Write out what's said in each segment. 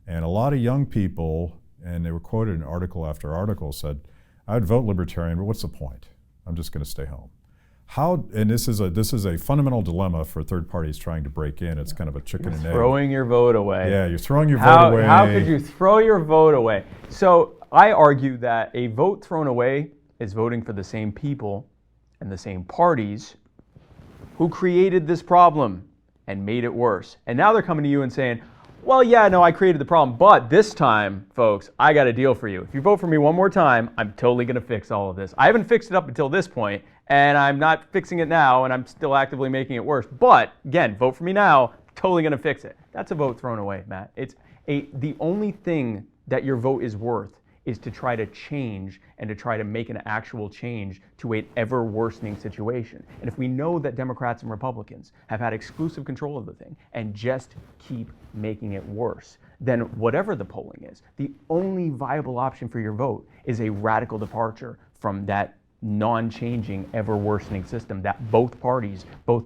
And a lot of young people, and they were quoted in article after article, said, I'd vote Libertarian, but what's the point? I'm just going to stay home. How, and this is a fundamental dilemma for third parties trying to break in. It's kind of a chicken and egg. Throwing your vote away. Yeah, you're throwing your vote away. How could you throw your vote away? So I argue that a vote thrown away is voting for the same people and the same parties who created this problem and made it worse. And now they're coming to you and saying, well, yeah, no, I created the problem, but this time, folks, I got a deal for you. If you vote for me one more time, I'm totally going to fix all of this. I haven't fixed it up until this point, and I'm not fixing it now, and I'm still actively making it worse. But, again, vote for me now, totally going to fix it. That's a vote thrown away, Matt. The only thing that your vote is worth is to try to change and to try to make an actual change to an ever worsening situation. And if we know that Democrats and Republicans have had exclusive control of the thing and just keep making it worse, then whatever the polling is, the only viable option for your vote is a radical departure from that non-changing, ever worsening system that both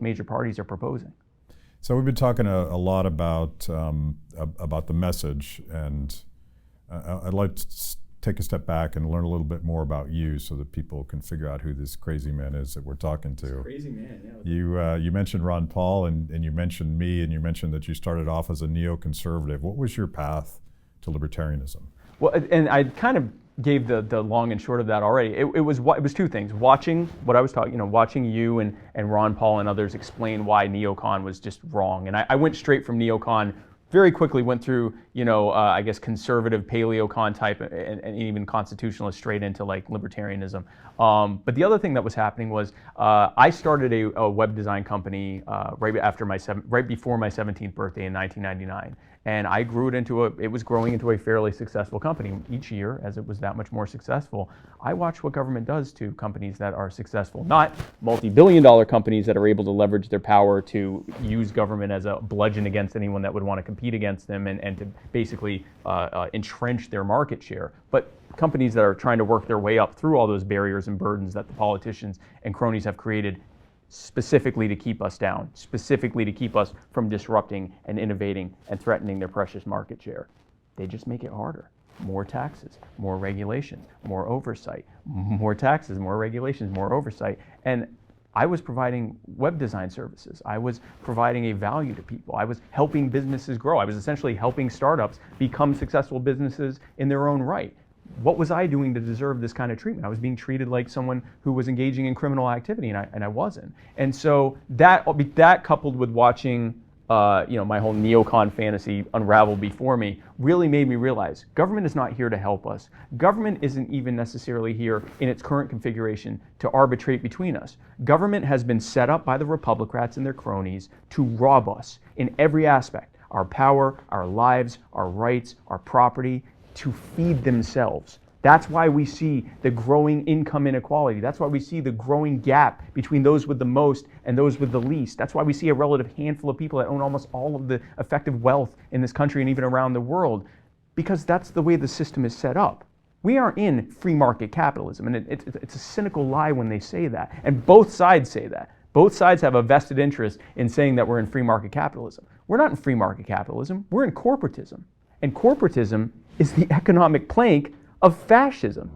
major parties are proposing. So we've been talking a lot about the message, and I'd like to take a step back and learn a little bit more about you so that people can figure out who this crazy man is that we're talking to. Crazy man, yeah. You mentioned Ron Paul and you mentioned me, and you mentioned that you started off as a neoconservative. What was your path to libertarianism? Well, and I kind of gave the long and short of that already. It was two things: watching what I was talking, watching you and Ron Paul and others explain why neocon was just wrong. And I went straight from neocon. Very quickly went through, I guess conservative paleocon type and even constitutionalist straight into like libertarianism. But the other thing that was happening was I started a web design company right before my 17th birthday in 1999. And I grew it was growing into a fairly successful company. Each year, as it was that much more successful, I watched what government does to companies that are successful, not multi-billion-dollar companies that are able to leverage their power to use government as a bludgeon against anyone that would want to compete against them and to basically entrench their market share, but companies that are trying to work their way up through all those barriers and burdens that the politicians and cronies have created specifically to keep us down, specifically to keep us from disrupting and innovating and threatening their precious market share. They just make it harder. More taxes, more regulations, more oversight, more taxes, more regulations, more oversight. And I was providing web design services. I was providing a value to people. I was helping businesses grow. I was essentially helping startups become successful businesses in their own right. What was I doing to deserve this kind of treatment? I was being treated like someone who was engaging in criminal activity, and I wasn't. And so that coupled with watching my whole neocon fantasy unravel before me really made me realize government is not here to help us. Government isn't even necessarily here in its current configuration to arbitrate between us. Government has been set up by the Republicrats and their cronies to rob us in every aspect: our power, our lives, our rights, our property, to feed themselves. That's why we see the growing income inequality. That's why we see the growing gap between those with the most and those with the least. That's why we see a relative handful of people that own almost all of the effective wealth in this country and even around the world, because that's the way the system is set up. We aren't in free market capitalism, and it's a cynical lie when they say that. And both sides say that. Both sides have a vested interest in saying that we're in free market capitalism. We're not in free market capitalism. We're in corporatism. And corporatism is the economic plank of fascism.